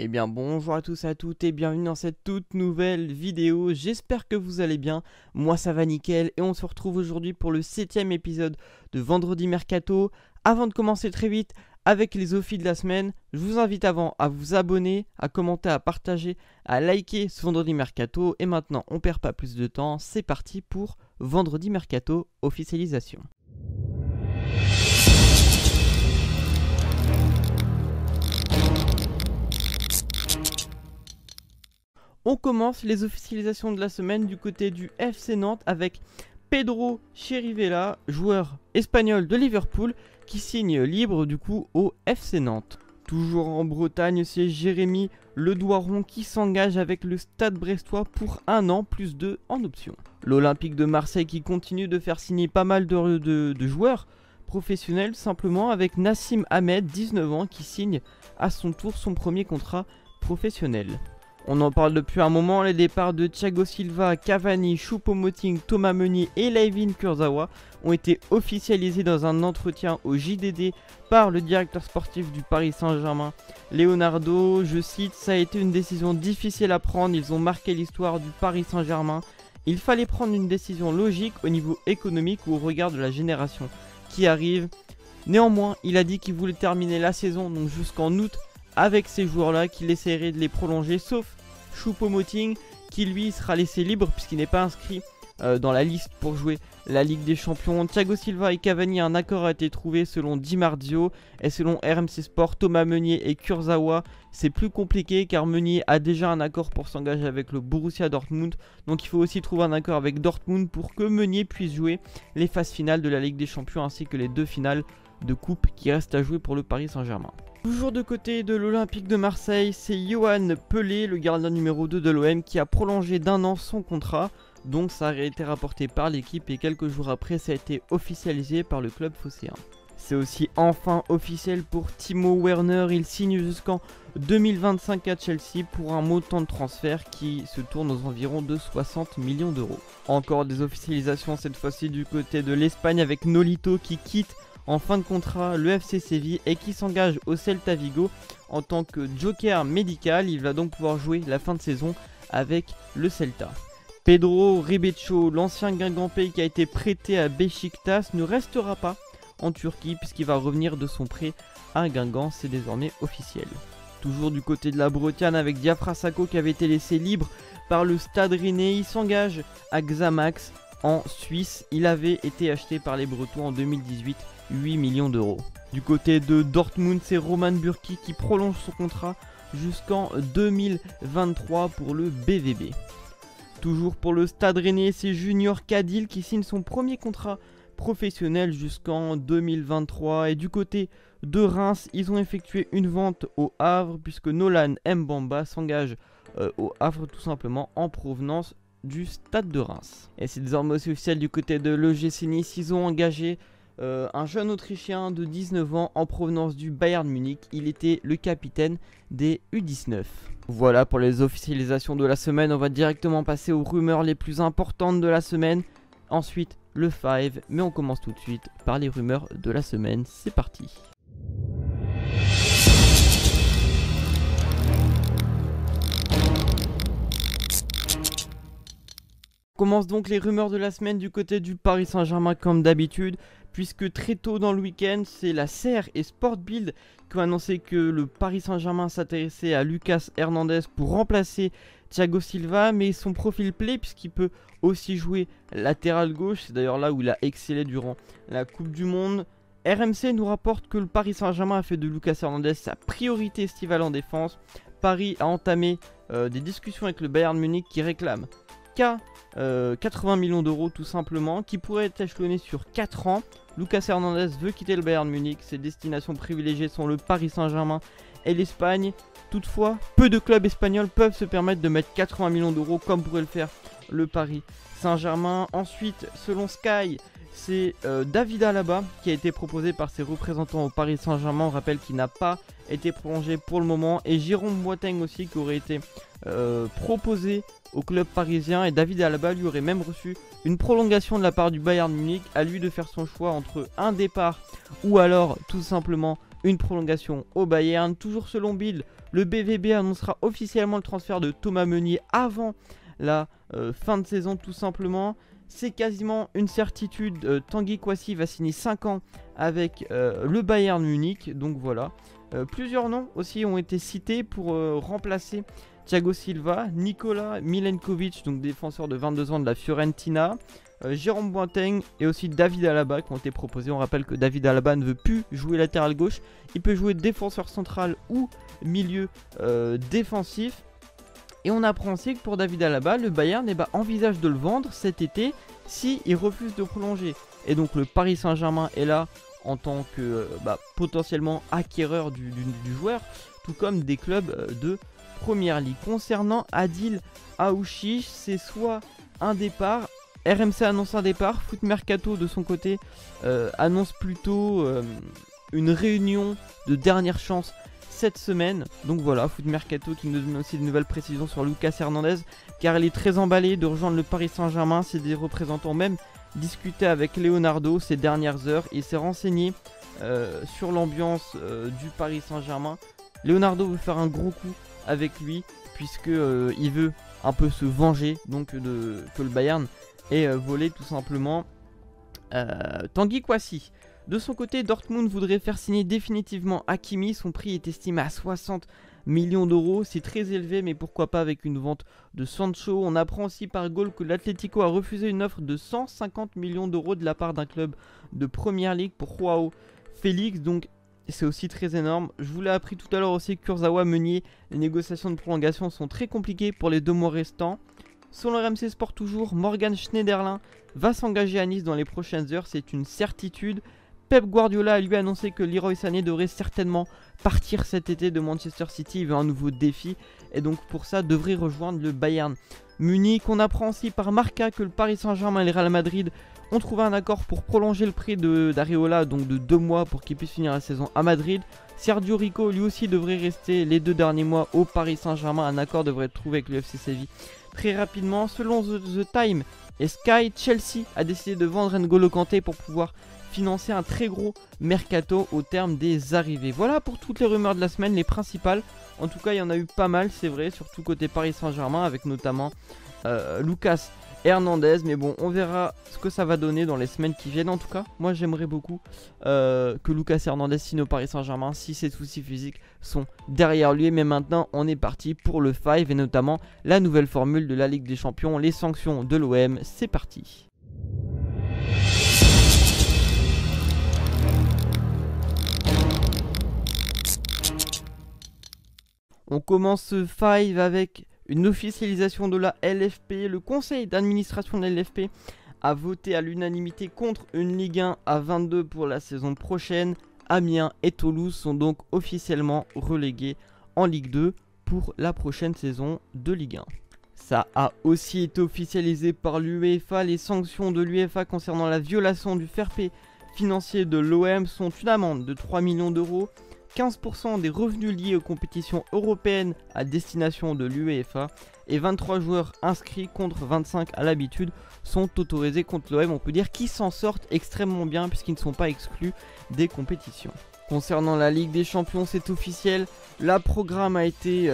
Eh bien bonjour à tous et à toutes et bienvenue dans cette toute nouvelle vidéo, j'espère que vous allez bien, moi ça va nickel et on se retrouve aujourd'hui pour le 7ème épisode de Vendredi Mercato. Avant de commencer très vite avec les offres de la semaine, je vous invite avant à vous abonner, à commenter, à partager, à liker ce Vendredi Mercato et maintenant on perd pas plus de temps, c'est parti pour Vendredi Mercato officialisation. On commence les officialisations de la semaine du côté du FC Nantes avec Pedro Chirivella, joueur espagnol de Liverpool, qui signe libre du coup au FC Nantes. Toujours en Bretagne, c'est Jérémy Ledouaron qui s'engage avec le Stade Brestois pour 1 an plus 2 en option. L'Olympique de Marseille qui continue de faire signer pas mal de joueurs professionnels simplement avec Nassim Ahmed, 19 ans, qui signe à son tour son premier contrat professionnel. On en parle depuis un moment, les départs de Thiago Silva, Cavani, Choupo-Moting, Thomas Meunier et Layvin Kurzawa ont été officialisés dans un entretien au JDD par le directeur sportif du Paris Saint-Germain, Leonardo. Je cite, ça a été une décision difficile à prendre, ils ont marqué l'histoire du Paris Saint-Germain. Il fallait prendre une décision logique au niveau économique ou au regard de la génération qui arrive. Néanmoins, il a dit qu'il voulait terminer la saison donc jusqu'en août avec ces joueurs-là, qu'il essaierait de les prolonger, sauf Choupo-Moting, qui lui sera laissé libre puisqu'il n'est pas inscrit dans la liste pour jouer la Ligue des Champions. Thiago Silva et Cavani, un accord a été trouvé selon Di Marzio, et selon RMC Sport, Thomas Meunier et Kurzawa, c'est plus compliqué car Meunier a déjà un accord pour s'engager avec le Borussia Dortmund, donc il faut aussi trouver un accord avec Dortmund pour que Meunier puisse jouer les phases finales de la Ligue des Champions ainsi que les 2 finales de coupe qui restent à jouer pour le Paris Saint-Germain. Toujours de côté de l'Olympique de Marseille, c'est Yohan Pelé, le gardien numéro 2 de l'OM, qui a prolongé d'1 an son contrat. Donc ça a été rapporté par l'équipe et quelques jours après ça a été officialisé par le club phocéen. C'est aussi enfin officiel pour Timo Werner, il signe jusqu'en 2025 à Chelsea pour un montant de transfert qui se tourne aux environs de 60 millions d'euros. Encore des officialisations cette fois-ci du côté de l'Espagne avec Nolito qui quitte en fin de contrat le FC Séville et qui s'engage au Celta Vigo en tant que joker médical. Il va donc pouvoir jouer la fin de saison avec le Celta. Pedro Ribecho, l'ancien Guingampais qui a été prêté à Beşiktaş, ne restera pas en Turquie puisqu'il va revenir de son prêt à Guingamp, c'est désormais officiel. Toujours du côté de la Bretagne avec Diafra Sakho qui avait été laissé libre par le Stade Rennais, il s'engage à Xamax en Suisse. Il avait été acheté par les Bretons en 2018, 8 millions d'euros. Du côté de Dortmund, c'est Roman Bürki qui prolonge son contrat jusqu'en 2023 pour le BVB. Toujours pour le Stade Rennais, c'est Junior Cadil qui signe son premier contrat professionnel jusqu'en 2023. Et du côté de Reims, ils ont effectué une vente au Havre puisque Nolan Mbamba s'engage au Havre tout simplement en provenance du Stade de Reims. Et c'est désormais aussi officiel du côté de l'OGC Nice, ils ont engagé un jeune Autrichien de 19 ans en provenance du Bayern Munich. Il était le capitaine des U19. Voilà pour les officialisations de la semaine. On va directement passer aux rumeurs les plus importantes de la semaine. Ensuite le 5, mais on commence tout de suite par les rumeurs de la semaine. C'est parti. On commence donc les rumeurs de la semaine du côté du Paris Saint-Germain comme d'habitude, puisque très tôt dans le week-end, c'est la SER et Sport Bild qui ont annoncé que le Paris Saint-Germain s'intéressait à Lucas Hernandez pour remplacer Thiago Silva, mais son profil plaît puisqu'il peut aussi jouer latéral gauche, c'est d'ailleurs là où il a excellé durant la Coupe du Monde. RMC nous rapporte que le Paris Saint-Germain a fait de Lucas Hernandez sa priorité estivale en défense. Paris a entamé des discussions avec le Bayern Munich qui réclame 80 millions d'euros tout simplement, qui pourrait être échelonné sur 4 ans. Lucas Hernandez veut quitter le Bayern Munich, ses destinations privilégiées sont le Paris Saint-Germain et l'Espagne. Toutefois, peu de clubs espagnols peuvent se permettre de mettre 80 millions d'euros comme pourrait le faire le Paris Saint-Germain. Ensuite, selon Sky, c'est David Alaba qui a été proposé par ses représentants au Paris Saint-Germain. On rappelle qu'il n'a pas été prolongé pour le moment. Et Jérôme Boateng aussi qui aurait été proposé au club parisien. Et David Alaba lui aurait même reçu une prolongation de la part du Bayern Munich. À lui de faire son choix entre un départ ou alors tout simplement une prolongation au Bayern. Toujours selon Bild, le BVB annoncera officiellement le transfert de Thomas Meunier avant la fin de saison tout simplement. C'est quasiment une certitude, Tanguy Kouassi va signer 5 ans avec le Bayern Munich, donc voilà. Plusieurs noms aussi ont été cités pour remplacer Thiago Silva, Nikola Milenkovic, donc défenseur de 22 ans de la Fiorentina, Jérôme Boateng et aussi David Alaba qui ont été proposés. On rappelle que David Alaba ne veut plus jouer latéral gauche, il peut jouer défenseur central ou milieu défensif. Et on apprend aussi que pour David Alaba, le Bayern envisage de le vendre cet été s'il refuse de prolonger. Et donc le Paris Saint-Germain est là en tant que potentiellement acquéreur du joueur, tout comme des clubs de Première Ligue. Concernant Adil Aouchiche, c'est soit un départ, RMC annonce un départ, Foot Mercato de son côté annonce plutôt une réunion de dernière chance cette semaine. Donc voilà, Foot Mercato qui nous donne aussi de nouvelles précisions sur Lucas Hernandez, car il est très emballé de rejoindre le Paris Saint-Germain. C'est des représentants même discuté avec Leonardo ces dernières heures. Il s'est renseigné sur l'ambiance du Paris Saint-Germain. Leonardo veut faire un gros coup avec lui puisque il veut un peu se venger donc que le Bayern ait volé tout simplement Tanguy Kouassi. De son côté, Dortmund voudrait faire signer définitivement Hakimi. Son prix est estimé à 60 millions d'euros. C'est très élevé, mais pourquoi pas avec une vente de Sancho. On apprend aussi par Goal que l'Atlético a refusé une offre de 150 millions d'euros de la part d'un club de Première Ligue pour Joao Félix. Donc c'est aussi très énorme. Je vous l'ai appris tout à l'heure aussi, Kurzawa, Meunier. Les négociations de prolongation sont très compliquées pour les 2 mois restants. Selon RMC Sport toujours, Morgan Schneiderlin va s'engager à Nice dans les prochaines heures. C'est une certitude. Pep Guardiola a lui annoncé que Leroy Sané devrait certainement partir cet été de Manchester City. Il veut un nouveau défi et donc pour ça devrait rejoindre le Bayern Munich. On apprend aussi par Marca que le Paris Saint-Germain et le Real Madrid ont trouvé un accord pour prolonger le prix d'Areola, donc de 2 mois pour qu'il puisse finir la saison à Madrid. Sergio Rico lui aussi devrait rester les 2 derniers mois au Paris Saint-Germain. Un accord devrait être trouvé avec le FC Séville très rapidement. Selon The Time et Sky, Chelsea a décidé de vendre N'Golo Kanté pour pouvoir financer un très gros mercato au terme des arrivées. Voilà pour toutes les rumeurs de la semaine, les principales. En tout cas, il y en a eu pas mal, c'est vrai, surtout côté Paris Saint-Germain, avec notamment Lucas Hernandez. Mais bon, on verra ce que ça va donner dans les semaines qui viennent. En tout cas, moi j'aimerais beaucoup que Lucas Hernandez signe au Paris Saint-Germain si ses soucis physiques sont derrière lui. Mais maintenant, on est parti pour le 5 et notamment la nouvelle formule de la Ligue des Champions, les sanctions de l'OM. C'est parti. On commence ce 5 avec une officialisation de la LFP. Le conseil d'administration de la LFP a voté à l'unanimité contre une Ligue 1 à 22 pour la saison prochaine. Amiens et Toulouse sont donc officiellement relégués en Ligue 2 pour la prochaine saison de Ligue 1. Ça a aussi été officialisé par l'UEFA. Les sanctions de l'UEFA concernant la violation du fair play financier de l'OM sont une amende de 3 millions d'euros. 15% des revenus liés aux compétitions européennes à destination de l'UEFA et 23 joueurs inscrits contre 25 à l'habitude sont autorisés contre l'OM. On peut dire qu'ils s'en sortent extrêmement bien puisqu'ils ne sont pas exclus des compétitions. Concernant la Ligue des Champions, c'est officiel, le programme a été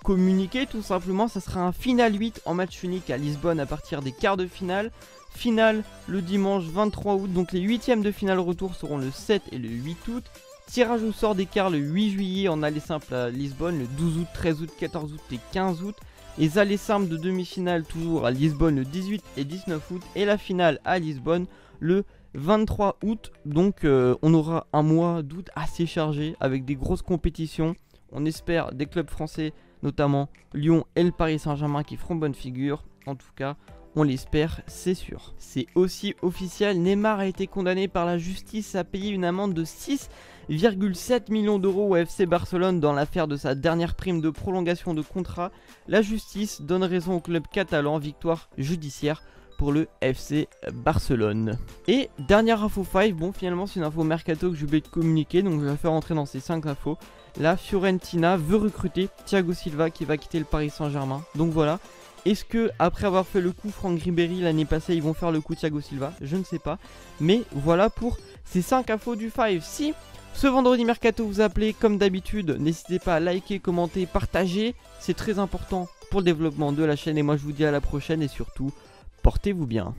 communiqué tout simplement. Ça sera un final 8 en match unique à Lisbonne à partir des quarts de finale. Finale le dimanche 23 août, donc les 8e de finale retour seront le 7 et le 8 août. Tirage au sort des quarts le 8 juillet en aller simple à Lisbonne, le 12 août, 13 août, 14 août et 15 août. Les allées simples de demi-finale toujours à Lisbonne le 18 et 19 août. Et la finale à Lisbonne le 23 août. Donc on aura un mois d'août assez chargé avec des grosses compétitions. On espère des clubs français, notamment Lyon et le Paris Saint-Germain qui feront bonne figure. En tout cas, on l'espère, c'est sûr. C'est aussi officiel, Neymar a été condamné par la justice à payer une amende de 6,7 millions d'euros au FC Barcelone dans l'affaire de sa dernière prime de prolongation de contrat. La justice donne raison au club catalan, victoire judiciaire pour le FC Barcelone. Et dernière info 5, bon finalement c'est une info mercato que j'ai oublié de communiquer, donc je vais la faire rentrer dans ces 5 infos. La Fiorentina veut recruter Thiago Silva qui va quitter le Paris Saint-Germain, donc voilà. Est-ce que après avoir fait le coup Franck Ribéry l'année passée, ils vont faire le coup Thiago Silva? Je ne sais pas. Mais voilà pour ces 5 infos du 5. Si ce vendredi mercato vous a plu, comme d'habitude, n'hésitez pas à liker, commenter, partager. C'est très important pour le développement de la chaîne. Et moi je vous dis à la prochaine et surtout, portez-vous bien.